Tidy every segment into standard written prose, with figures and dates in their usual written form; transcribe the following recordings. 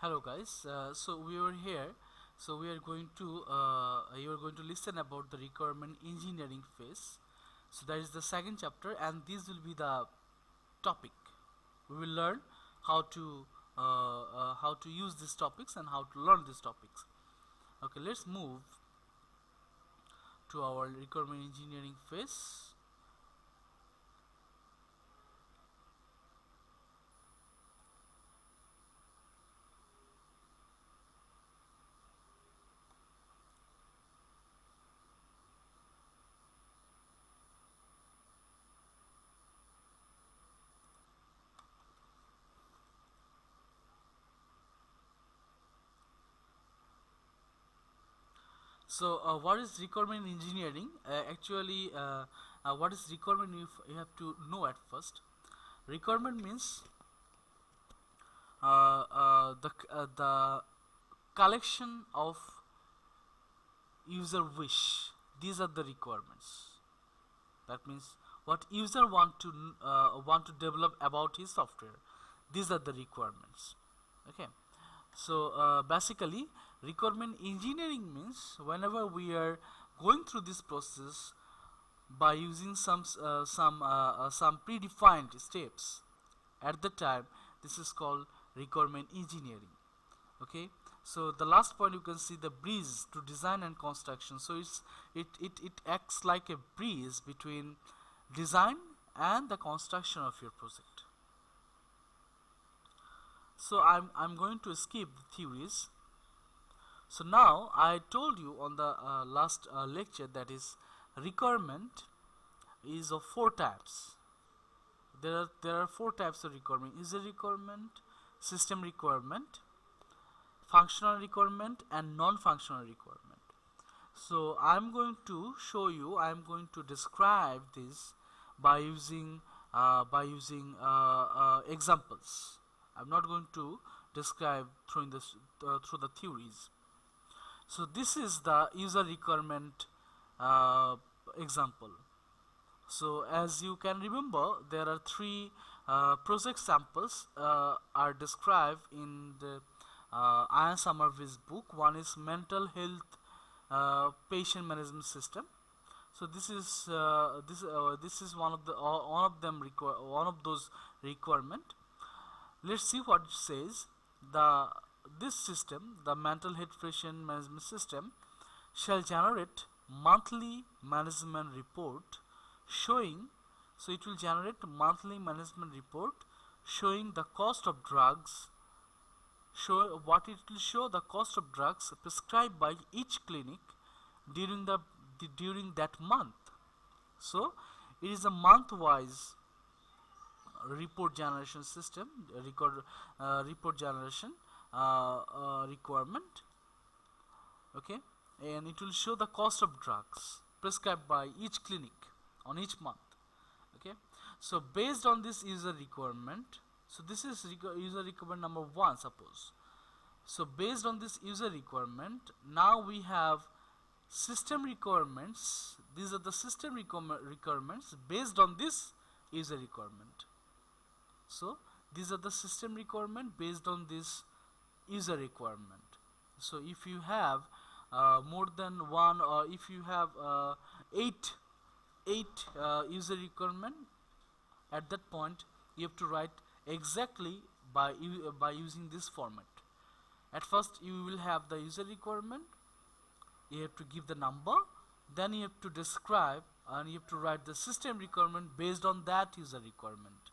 Hello guys, so we are here. So we are going to you are going to listen about the requirement engineering phase. So that is the second chapter, and this will be the topic. We will learn how to use these topics and how to learn these topics. Okay, let's move to our requirement engineering phase. So, what is requirement engineering? What is requirement? You have to know at first. Requirement means the collection of user wish. These are the requirements. That means what user want to develop about his software. These are the requirements. Okay. So basically, requirement engineering means whenever we are going through this process by using some predefined steps at the time, this is called requirement engineering. Okay, so the last point, you can see the bridge to design and construction. So it acts like a bridge between design and the construction of your project. So I'm going to skip the theories. So now I told you on the last lecture that is requirement is of four types. There are four types of requirement: user requirement, system requirement, functional requirement, and non-functional requirement. So I'm going to show you. I'm going to describe this by using examples. I'm not going to describe through the theories. So this is the user requirement example. So as you can remember, there are three project samples are described in the Ian Somerville's book. One is mental health patient management system. So this is one of those requirement. Let's see what it says. This system, the mental health patient management system, shall generate monthly management report showing. So it will generate monthly management report showing the cost of drugs. It will show the cost of drugs prescribed by each clinic during during that month. So it is a month-wise report generation system, report generation requirement. Okay, and it will show the cost of drugs prescribed by each clinic on each month. Okay, so based on this user requirement, so this is user requirement number one, suppose. So based on this user requirement, now we have system requirements. These are the system requirements based on this user requirement. So these are the system requirement based on this user requirement. So if you have more than one, or if you have eight user requirement, at that point you have to write exactly by using this format. At first you will have the user requirement, you have to give the number, then you have to describe and you have to write the system requirement based on that user requirement.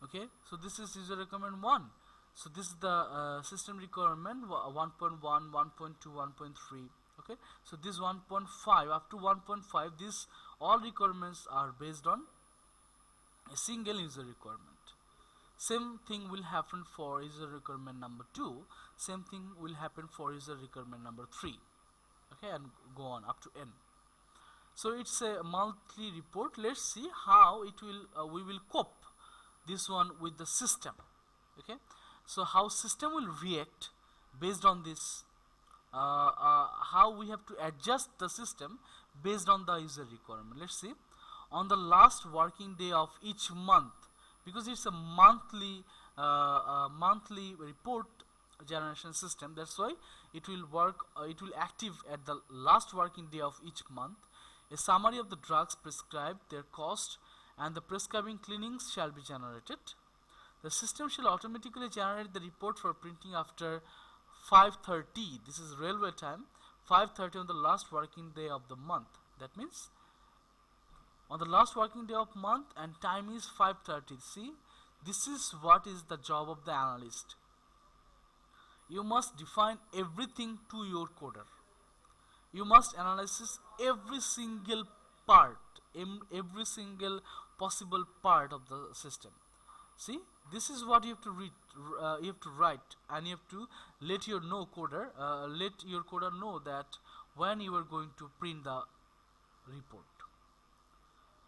Okay, so this is user requirement 1. So this is the system requirement 1.1, 1.2, 1.3. Okay, so this 1.5 up to 1.5, these all requirements are based on a single user requirement. Same thing will happen for user requirement number 2. Same thing will happen for user requirement number 3. Okay, and go on up to n. So it's a monthly report. Let's see how it will we will cope this one with the system. Okay, so how system will react based on this, how we have to adjust the system based on the user requirement. Let's see, on the last working day of each month, because it's a monthly report generation system. That's why it will work, it will active at the last working day of each month. A summary of the drugs prescribed, their cost, and the prescribing clinics shall be generated. The system shall automatically generate the report for printing after 5:30. This is railway time. 5:30 on the last working day of the month. That means on the last working day of month, and time is 5:30. See, this is what is the job of the analyst. You must define everything to your coder. You must analyze every single part, every single possible part of the system. See, this is what you have to read, you have to write, and you have to let your coder know that when you are going to print the report.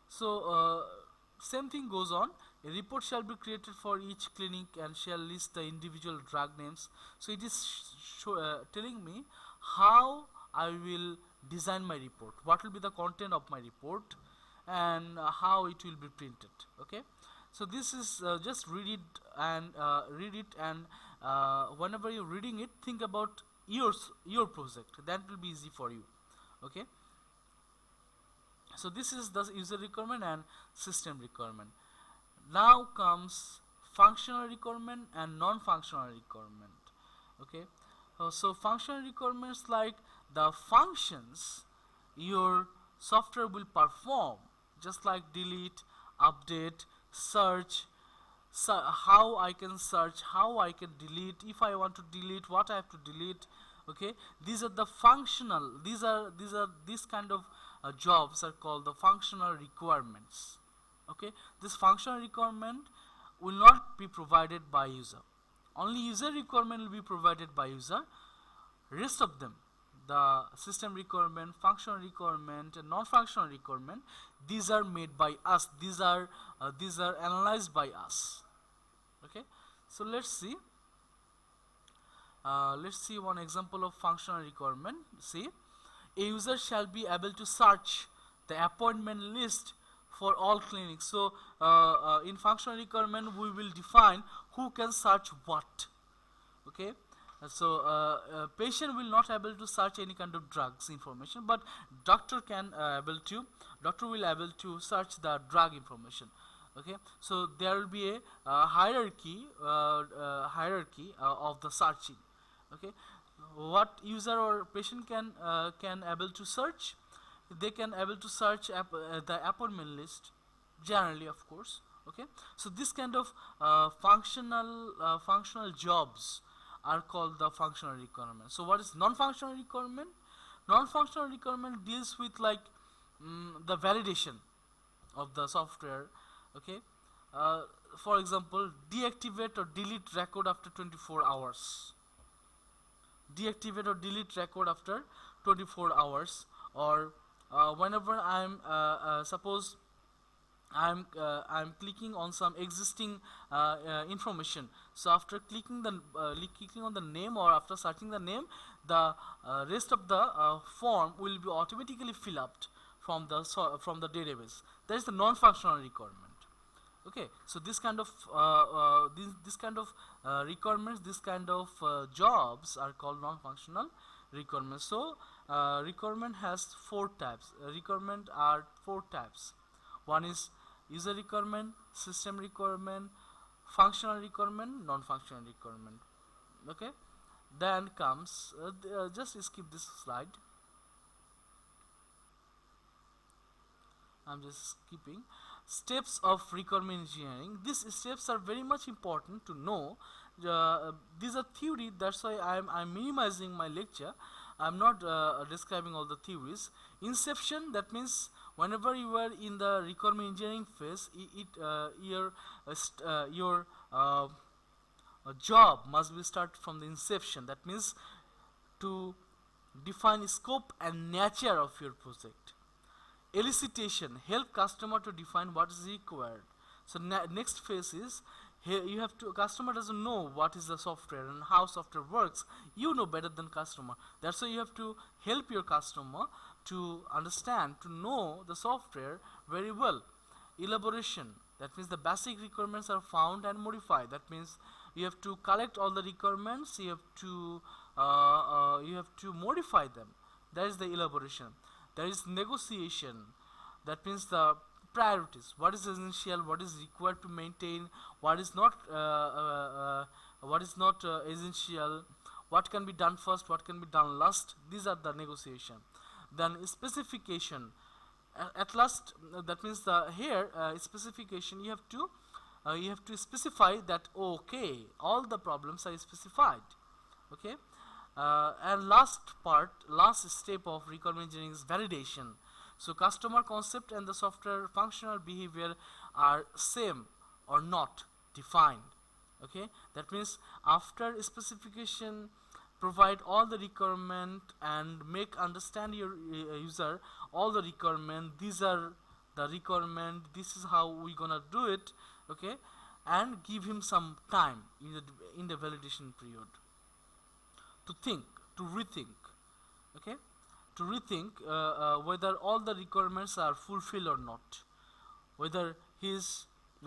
So same thing goes on. A report shall be created for each clinic and shall list the individual drug names. So it is telling me how I will design my report, what will be the content of my report, and how it will be printed. Okay, so this is just read it and whenever you're reading it, think about your project. That will be easy for you. Okay, so this is the user requirement and system requirement. Now comes functional requirement and non-functional requirement. Okay, so functional requirements, like the functions your software will perform, just like delete, update, search. So how I can search, how I can delete, if I want to delete, what I have to delete. Okay, these are the functional, these kind of jobs are called the functional requirements. Okay, this functional requirement will not be provided by user. Only user requirement will be provided by user. Rest of them, the system requirement, functional requirement, and non-functional requirement, these are made by us. These are analyzed by us. Okay, so let's see one example of functional requirement. See, a user shall be able to search the appointment list for all clinics. So in functional requirement, we will define who can search what. Okay, so patient will not able to search any kind of drugs information, but doctor will able to search the drug information. Okay, so there will be a hierarchy of the searching. Okay, what user or patient can able to search? They can able to search the appointment list, generally, of course. Okay, so this kind of functional jobs are called the functional requirement. So what is non-functional requirement? Non-functional requirement deals with like the validation of the software. Okay, for example, deactivate or delete record after 24 hours. Deactivate or delete record after 24 hours, or whenever I'm suppose I'm clicking on some existing information. So after clicking on the name, or after searching the name, the rest of the form will be automatically filled up from the database. That is the non-functional requirement. Okay, so this kind of requirements, this kind of jobs are called non-functional requirements. So requirement has four types. Requirement are four types. One is user requirement, system requirement, functional requirement, non-functional requirement. Okay, then comes just skip this slide. I'm just skipping. Steps of requirement engineering. These steps are very much important to know. These are theory, that's why I'm minimizing my lecture. I'm not describing all the theories. Inception, that means whenever you are in the requirement engineering phase, your job must be start from the inception. That means to define scope and nature of your project. Elicitation, help customer to define what is required. So next phase is, here you have to, customer doesn't know what is the software and how software works. You know better than customer. That's why you have to help your customer to understand, to know the software very well. Elaboration, That means the basic requirements are found and modified. That means you have to collect all the requirements, you have to modify them. That is the elaboration. There is negotiation. That means the priorities. What is essential? What is required to maintain? What is not? Essential? What can be done first? What can be done last? These are the negotiation. Then specification. At last, that means the here specification. You have to specify that, okay, all the problems are specified. Okay. And last step of requirement engineering is validation. So customer concept and the software functional behavior are same or not defined. Okay, that means after specification, provide all the requirement and make understand your user all the requirement. These are the requirement, this is how we gonna do it. Okay, and give him some time in the validation period to think, to rethink. Okay, to rethink whether all the requirements are fulfilled or not, whether his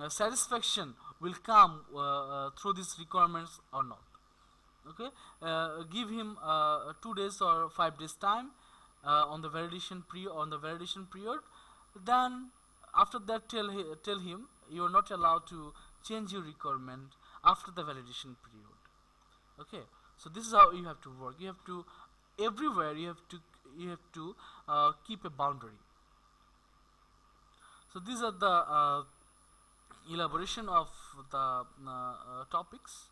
satisfaction will come through these requirements or not. Okay, give him 2 days or 5 days time on the validation period. Then after that, tell him you are not allowed to change your requirement after the validation period. Okay, so this is how you have to work. You have to everywhere you have to keep a boundary. So these are the elaboration of the topics.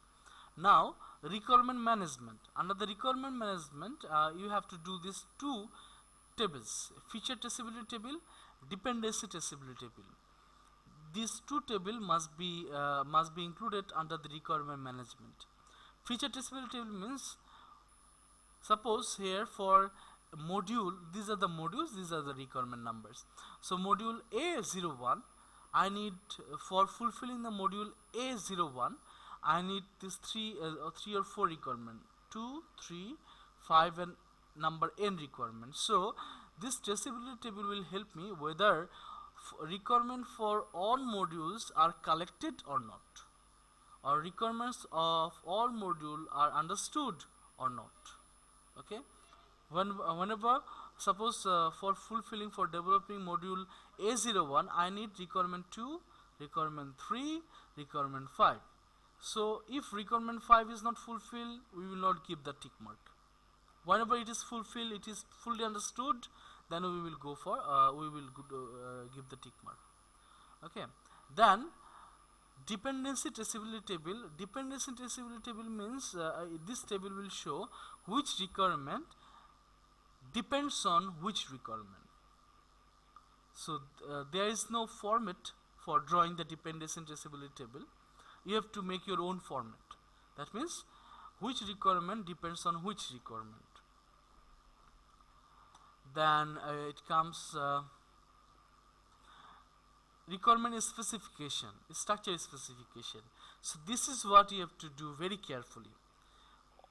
Now requirement management. Under the requirement management, you have to do these 2 tables: feature traceability table, dependency traceability table. These 2 tables must be included under the requirement management. Feature traceability table means, suppose here for module, these are the modules, these are the requirement numbers. So module A01, I need, for fulfilling the module A01, I need this 3 or 4 requirement, 2, 3, 5 and number n requirement. So this traceability table will help me whether requirement for all modules are collected or not, or requirements of all module are understood or not. Okay, whenever suppose for fulfilling, for developing module A01, I need requirement 2, requirement 3, requirement 5. So if requirement 5 is not fulfilled, we will not give the tick mark. Whenever it is fulfilled, it is fully understood, then we will go for give the tick mark. Okay, then dependency traceability table. Dependency traceability table means this table will show which requirement depends on which requirement. So there is no format for drawing the dependency traceability table. You have to make your own format. That means which requirement depends on which requirement. Then it comes requirement specification, structure specification. So this is what you have to do very carefully.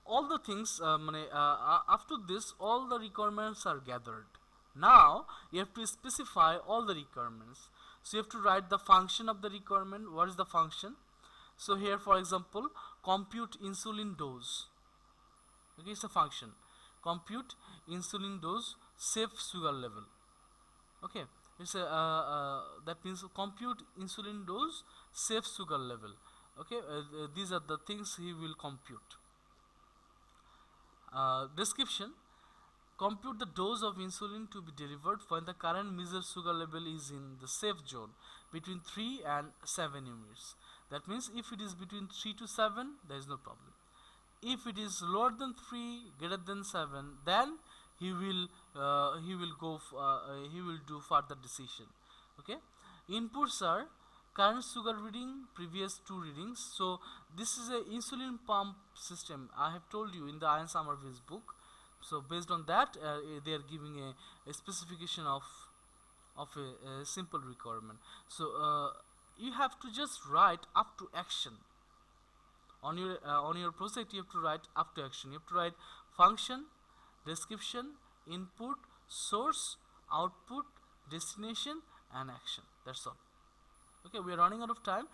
All the things after this, all the requirements are gathered. Now you have to specify all the requirements. So you have to write the function of the requirement. What is the function? So here, for example, compute insulin dose. Okay, it's a function. Compute insulin dose, safe sugar level. Okay, it's a that means compute insulin dose, safe sugar level. Okay, these are the things he will compute. Description: compute the dose of insulin to be delivered when the current measured sugar level is in the safe zone between 3 and 7 units. That means if it is between 3 to 7, there is no problem. If it is lower than 3, greater than 7, then he will do further decision. Okay. Inputs are current sugar reading, previous 2 readings. So this is a insulin pump system. I have told you in the Ian Somerville's book. So based on that, they are giving a specification of a simple requirement. So you have to just write up to action. On your project, you have to write up to action. You have to write function, description, input, source, output, destination, and action. That's all. Okay, we are running out of time.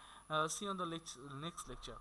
See you on the next lecture.